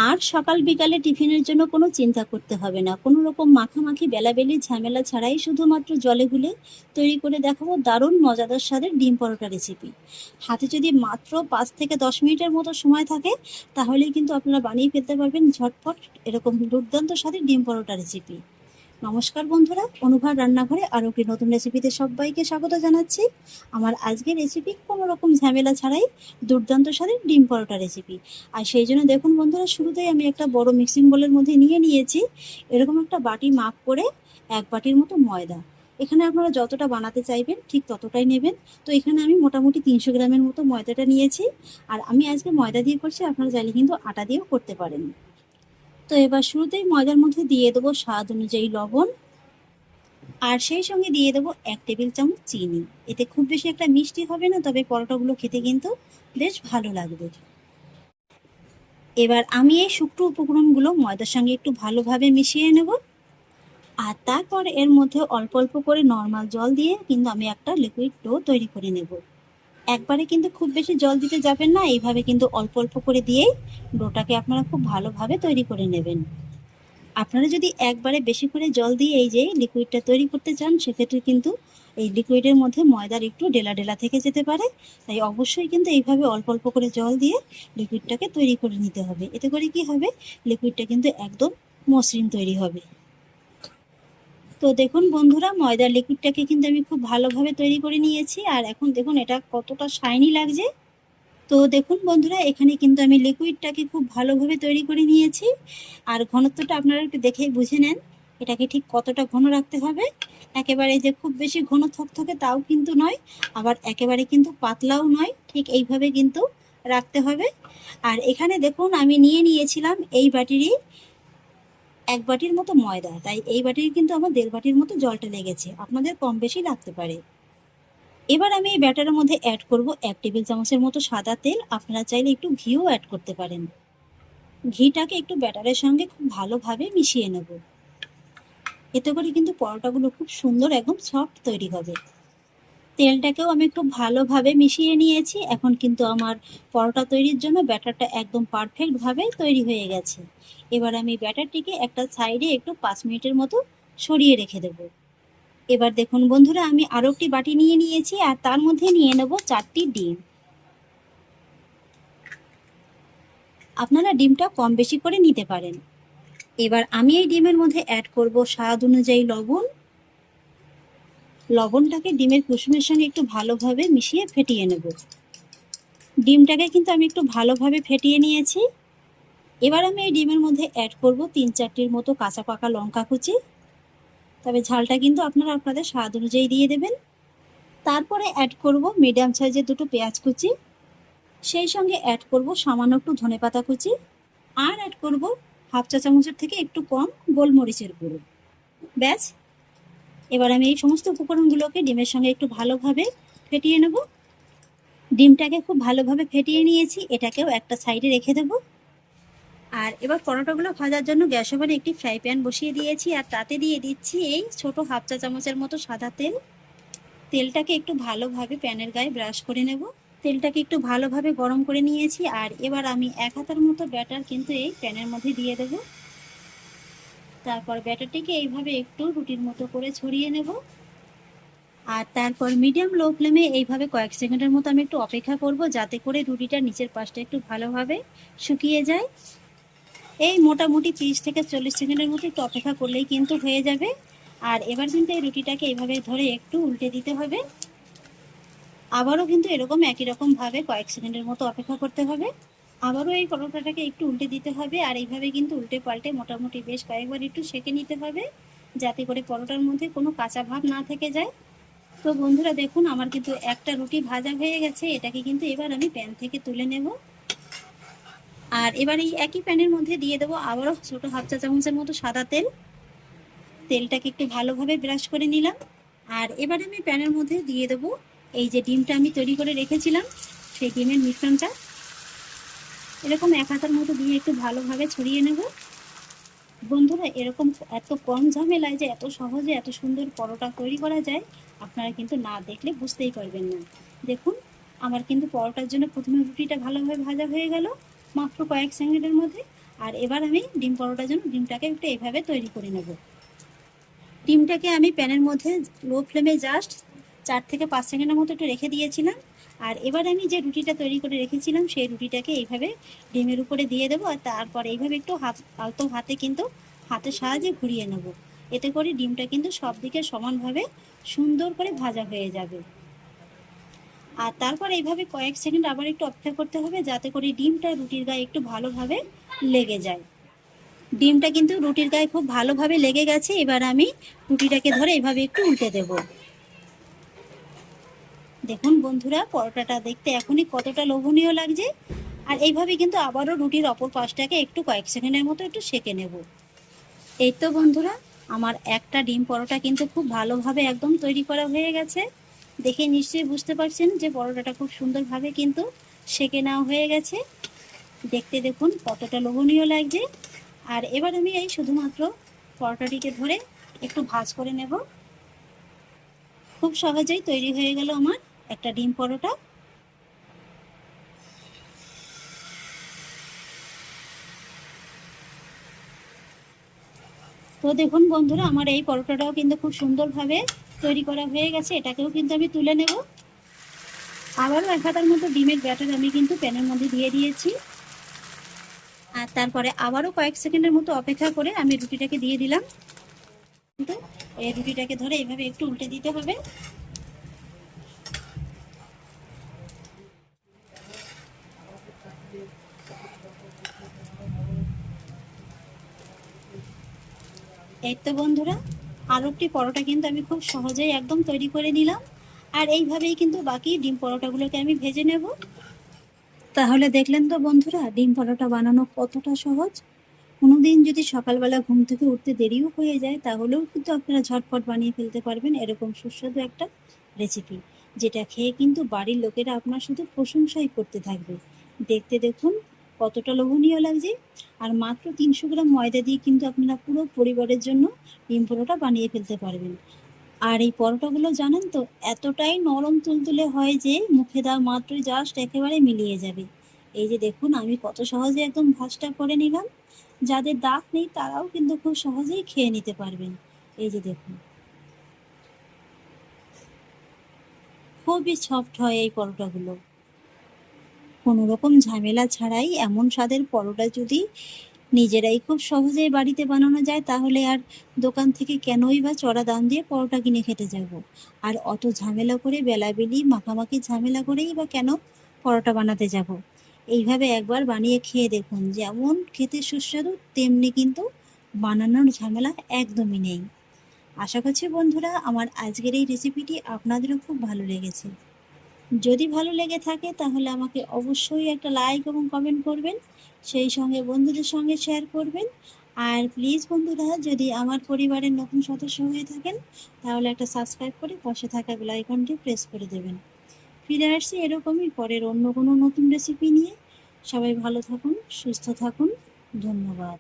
আর সকাল বিকালে টিফিনের জন্য কোনো চিন্তা করতে হবে না, কোনো রকম মাখামাখি বেলাবেলি ঝামেলা ছাড়াই শুধুমাত্র জলে গুলে তৈরি করে দেখাবো দারুণ মজাদার স্বাদের ডিম পরোটা রেসিপি। হাতে যদি মাত্র 5 থেকে 10 মিনিটের মতো সময় থাকে তাহলেই কিন্তু আপনারা বানিয়ে ফেলতে পারবেন ঝটপট এরকম দুর্দান্ত স্বাদের ডিম পরোটা রেসিপি। নমস্কার বন্ধুরা, অনুভার রান্নাঘরে আরও একটি নতুন রেসিপিতে সবাইকে স্বাগত জানাচ্ছি। আমার আজকের রেসিপি কোনো রকম ঝামেলা ছাড়াই দুর্দান্ত স্বাদের ডিম পরোটা রেসিপি। আর সেই জন্য দেখুন বন্ধুরা, শুরুতেই আমি একটা বড় মিক্সিং বোলের মধ্যে নিয়ে নিয়েছি এরকম একটা বাটি মাপ করে 1 বাটির মতো ময়দা। এখানে আপনারা যতটা বানাতে চাইবেন ঠিক ততটাই নেবেন। তো এখানে আমি মোটামুটি 300 গ্রামের মতো ময়দাটা নিয়েছি। আর আমি আজকে ময়দা দিয়ে করছি, আপনারা চাইলে কিন্তু আটা দিয়েও করতে পারেন। তো এবার শুরুতেই ময়দার মধ্যে দিয়ে দেবো স্বাদ অনুযায়ী লবণ, আর সেই সঙ্গে দিয়ে দেবো 1 টেবিল চামচ চিনি। এতে খুব বেশি একটা মিষ্টি হবে না, তবে পরোটাগুলো খেতে কিন্তু বেশ ভালো লাগবে। এবার আমি এই শুকনো উপকরণগুলো ময়দার সঙ্গে একটু ভালোভাবে মিশিয়ে নেব। আর তারপর এর মধ্যে অল্প অল্প করে নর্মাল জল দিয়ে কিন্তু আমি একটা লিকুইড ডো তৈরি করে নেব। একবারে কিন্তু খুব বেশি জল দিতে যাবেন না, এইভাবে কিন্তু অল্প অল্প করে দিয়েই ডোটাকে আপনারা খুব ভালোভাবে তৈরি করে নেবেন। আপনারা যদি একবারে বেশি করে জল দিয়ে এই যে লিকুইডটা তৈরি করতে চান, সেক্ষেত্রে কিন্তু এই লিকুইডের মধ্যে ময়দার একটু ডেলা ডেলা থেকে যেতে পারে। তাই অবশ্যই কিন্তু এইভাবে অল্প অল্প করে জল দিয়ে লিকুইডটাকে তৈরি করে নিতে হবে। এতে করে কি হবে, লিকুইডটা কিন্তু একদম মসৃণ তৈরি হবে। তো দেখুন বন্ধুরা, ময়দার লিকুইডটাকে কিন্তু আমি খুব ভালোভাবে তৈরি করে নিয়েছি। আর এখন দেখুন এটা কতটা শাইনি লাগছে। তো দেখুন বন্ধুরা, এখানে কিন্তু আমি লিকুইডটাকে খুব ভালোভাবে তৈরি করে নিয়েছি। আর ঘনত্বটা আপনারা একটু দেখেই বুঝে নেন এটাকে ঠিক কতটা ঘন রাখতে হবে। একেবারে যে খুব বেশি ঘন থকথকে তাও কিন্তু নয়, আবার একেবারে কিন্তু পাতলাও নয়, ঠিক এইভাবে কিন্তু রাখতে হবে। আর এখানে দেখুন আমি নিয়ে নিয়েছিলাম এই বাটিরই 1 বাটির মতো ময়দা, তাই এই বাটির কিন্তু আমার 1.5 বাটির মতো জলটা লেগেছে, আপনাদের কম বেশি লাগতে পারে। এবার আমি এই ব্যাটারের মধ্যে অ্যাড করব 1 টেবিল চামচের মতো সাদা তেল। আপনারা চাইলে একটু ঘিও অ্যাড করতে পারেন। ঘিটাকে একটু ব্যাটারের সঙ্গে খুব ভালোভাবে মিশিয়ে নেব। এতে করে কিন্তু পরোটাগুলো খুব সুন্দর একদম সফট তৈরি হবে। তেলটাকেও আমি খুব ভালোভাবে মিশিয়ে নিয়েছি। এখন কিন্তু আমার পরোটা তৈরির জন্য ব্যাটারটা একদম পারফেক্টভাবে তৈরি হয়ে গেছে। এবার আমি ব্যাটারটিকে একটা সাইডে একটু 5 মিনিটের মতো সরিয়ে রেখে দেবো। এবার দেখুন বন্ধুরা, আমি আরও একটি বাটি নিয়ে নিয়েছি আর তার মধ্যে নিয়ে নেব 4টি ডিম। আপনারা ডিমটা কম বেশি করে নিতে পারেন। এবার আমি এই ডিমের মধ্যে অ্যাড করব স্বাদ অনুযায়ী লবণ। লবণটাকে ডিমের কুসুমের সঙ্গে একটু ভালোভাবে মিশিয়ে ফেটিয়ে নেব। ডিমটাকে কিন্তু আমি একটু ভালোভাবে ফেটিয়ে নিয়েছি। এবার আমি এই ডিমের মধ্যে অ্যাড করব 3-4টির মতো কাঁচা পাকা লঙ্কা কুচি। তবে ঝালটা কিন্তু আপনারা আপনাদের স্বাদ অনুযায়ী দিয়ে দেবেন। তারপরে অ্যাড করব মিডিয়াম সাইজের 2টো পেঁয়াজ কুচি। সেই সঙ্গে অ্যাড করব সামান্য একটু ধনেপাতা কুচি। আর অ্যাড করব 1/2 চা চামচের থেকে একটু কম গোলমরিচের গুঁড়ো। ব্যাস, এবার আমি এই সমস্ত উপকরণগুলোকে ডিমের সঙ্গে একটু ভালোভাবে ফেটিয়ে নেব। ডিমটাকে খুব ভালোভাবে ফেটিয়ে নিয়েছি, এটাকেও একটা সাইডে রেখে দেব। আর এবার পরোটাগুলো ভাজার জন্য গ্যাস ওভেনে একটি ফ্রাই প্যান বসিয়ে দিয়েছি আর তাতে দিয়ে দিচ্ছি এই ছোট 1/2 চা চামচের মতো সাদা তেল। তেলটাকে একটু ভালোভাবে প্যানের গায়ে ব্রাশ করে নেব। তেলটাকে একটু ভালোভাবে গরম করে নিয়েছি আর এবার আমি 1 হাতার মতো ব্যাটার কিন্তু এই প্যানের মধ্যে দিয়ে দেব। তারপর ব্যাটারটিকে এইভাবে একটু রুটির মতো করে ছড়িয়ে নেব। আর তারপর মিডিয়াম লো ফ্লেমে এইভাবে কয়েক সেকেন্ডের মতো আমি একটু অপেক্ষা করব, যাতে করে রুটিটা নিচের পাশটা একটু ভালোভাবে শুকিয়ে যায়। এই মোটামুটি 30 থেকে 40 সেকেন্ডের মতো একটু অপেক্ষা করলেই কিন্তু হয়ে যাবে। আর এবার কিন্তু এই রুটিটাকে এইভাবে ধরে একটু উল্টে দিতে হবে। আবারও কিন্তু এরকম একই রকমভাবে কয়েক সেকেন্ডের মতো অপেক্ষা করতে হবে। আবারও এই পরোটাটাকে একটু উল্টে দিতে হবে আর এইভাবে কিন্তু উল্টে পাল্টে মোটামুটি বেশ কয়েকবার একটু সেঁকে নিতে হবে, যাতে করে পরোটার মধ্যে কোনো কাঁচা ভাব না থেকে যায়। তো বন্ধুরা দেখুন, আমার কিন্তু একটা রুটি ভাজা হয়ে গেছে। এটাকে কিন্তু এবার আমি প্যান থেকে তুলে নেব। আর এবার এই একই প্যানের মধ্যে দিয়ে দেবো আবারও ছোটো 1/2 চা চামচের মতো সাদা তেল। তেলটাকে একটু ভালোভাবে ব্রাশ করে নিলাম। আর এবার আমি প্যানের মধ্যে দিয়ে দেবো এই যে ডিমটা আমি তৈরি করে রেখেছিলাম, সেই ডিমের মিশ্রণটা এরকম 1 হাতার মতো দিয়ে একটু ভালোভাবে ছড়িয়ে নেব। বন্ধুরা, এরকম এত কম ঝামেলায় যে এত সহজে এত সুন্দর পরোটা তৈরি করা যায়, আপনারা কিন্তু না দেখলে বুঝতেই পারবেন না। দেখুন, আমার কিন্তু পরোটার জন্য প্রথমে রুটিটা ভালোভাবে ভাজা হয়ে গেল মাত্র কয়েক সেকেন্ডের মধ্যে। আর এবার আমি ডিম পরোটার জন্য ডিমটাকে একটু এইভাবে তৈরি করে নেব। ডিমটাকে আমি প্যানের মধ্যে লো ফ্লেমে জাস্ট 4 থেকে 5 সেকেন্ডের মতো একটু রেখে দিয়েছিলাম। আর এবার আমি যে রুটিটা তৈরি করে রেখেছিলাম সেই রুটিটাকে এইভাবে ডিমের উপরে দিয়ে দেবো, আর তারপর এইভাবে একটু আলতো হাতে কিন্তু হাতের সাহায্যে ঘুরিয়ে নেব। এতে করে ডিমটা কিন্তু সব দিকে সমানভাবে সুন্দর করে ভাজা হয়ে যাবে। আর তারপর এইভাবে কয়েক সেকেন্ড আবার একটু অপেক্ষা করতে হবে, যাতে করে ডিমটা রুটির গায়ে একটু ভালোভাবে লেগে যায়। ডিমটা কিন্তু রুটির গায়ে খুব ভালোভাবে লেগে গেছে। এবার আমি রুটিটাকে ধরে এভাবে একটু উল্টে দেব। দেখুন বন্ধুরা, পরোটাটা দেখতে এখনই কতটা লোভনীয় লাগছে। আর এইভাবে কিন্তু আবারও রুটির অপর পাশটাকে একটু কয়েক সেকেন্ডের মতো একটু সেঁকে নেব। এই তো বন্ধুরা, আমার একটা ডিম পরোটা কিন্তু খুব ভালোভাবে একদম তৈরি করা হয়ে গেছে। দেখে নিশ্চয়ই বুঝতে পারছেন যে পরোটাটা খুব সুন্দরভাবে কিন্তু সেঁকে নেওয়া হয়ে গেছে। দেখতে দেখুন কতটা লোভনীয় লাগছে। আর এবার আমি এই শুধুমাত্র পরোটাটিকে ধরে একটু ভাজ করে নেব। খুব সহজেই তৈরি হয়ে গেল আমার একটা ডিম পরোটা। তো দেখুন বন্ধুরা, আমার এই পরোটাটাও কিন্তু খুব সুন্দরভাবে তৈরি করা হয়ে গেছে। এটাকেও কিন্তু আমি তুলে নেব। আবারও 1 হাতার মতো ডিমের ব্যাটার আমি কিন্তু প্যানের মধ্যে দিয়ে দিয়েছি। আর তারপরে আবারও কয়েক সেকেন্ডের মতো অপেক্ষা করে আমি রুটিটাকে দিয়ে দিলাম। কিন্তু এই রুটিটাকে ধরে এইভাবে একটু উল্টে দিতে হবে। এই তো বন্ধুরা, আরও একটি পরোটা কিন্তু আমি খুব সহজেই একদম তৈরি করে নিলাম। আর এইভাবেই কিন্তু বাকি ডিম পরোটাগুলোকে আমি ভেজে নেব। তাহলে দেখলেন তো বন্ধুরা, ডিম পরোটা বানানো কতটা সহজ। কোনোদিন যদি সকালবেলা ঘুম থেকে উঠতে দেরিও হয়ে যায়, তাহলেও কিন্তু আপনারা ঝটপট বানিয়ে ফেলতে পারবেন এরকম সুস্বাদু একটা রেসিপি, যেটা খেয়ে কিন্তু বাড়ির লোকেরা আপনার শুধু প্রশংসাই করতে থাকবে। দেখতে দেখুন কতটা লোভনীয় লাগছে। আর মাত্র 300 গ্রাম ময়দা দিয়ে কিন্তু আপনারা পুরো পরিবারের জন্য ডিম পরোটা বানিয়ে ফেলতে পারবেন। আর এই পরোটাগুলো জানেন তো, এতটাই নরম তুলতুলে হয় যে মুখে দেওয়া মাত্রই জাস্ট একেবারে মিলিয়ে যাবে। এই যে দেখুন, আমি কত সহজে একদম ভাঁজটা করে নিলাম। যাদের দাঁত নেই তারাও কিন্তু খুব সহজেই খেয়ে নিতে পারবেন। এই যে দেখুন, খুবই সফট হয় এই পরোটাগুলো। কোনো রকম ঝামেলা ছাড়াই এমন স্বাদের পরোটা যদি নিজেরাই খুব সহজেই বাড়িতে বানানো যায়, তাহলে আর দোকান থেকে কেনই বা চড়া দাম দিয়ে পরোটা কিনে খেতে যাব। আর অত ঝামেলা করে বেলাবেলি মাখামাখি ঝামেলা করেই বা কেন পরোটা বানাতে যাব। এইভাবে একবার বানিয়ে খেয়ে দেখুন, যেমন খেতে সুস্বাদু তেমনি কিন্তু বানানোর ঝামেলা একদমই নেই। আশা করছি বন্ধুরা, আমার আজকের এই রেসিপিটি আপনাদেরও খুব ভালো লেগেছে। যদি ভালো লেগে থাকে তাহলে আমাকে অবশ্যই একটা লাইক এবং কমেন্ট করবেন, সেই সঙ্গে বন্ধুদের সঙ্গে শেয়ার করবেন। আর প্লিজ বন্ধুরা, যদি আমার পরিবারের নতুন সদস্য হয়ে থাকেন তাহলে একটা সাবস্ক্রাইব করে পাশে থাকা বেল আইকনটি প্রেস করে দেবেন। ফিরে আসছি এরকমই পরের অন্য কোনো নতুন রেসিপি নিয়ে। সবাই ভালো থাকুন, সুস্থ থাকুন। ধন্যবাদ।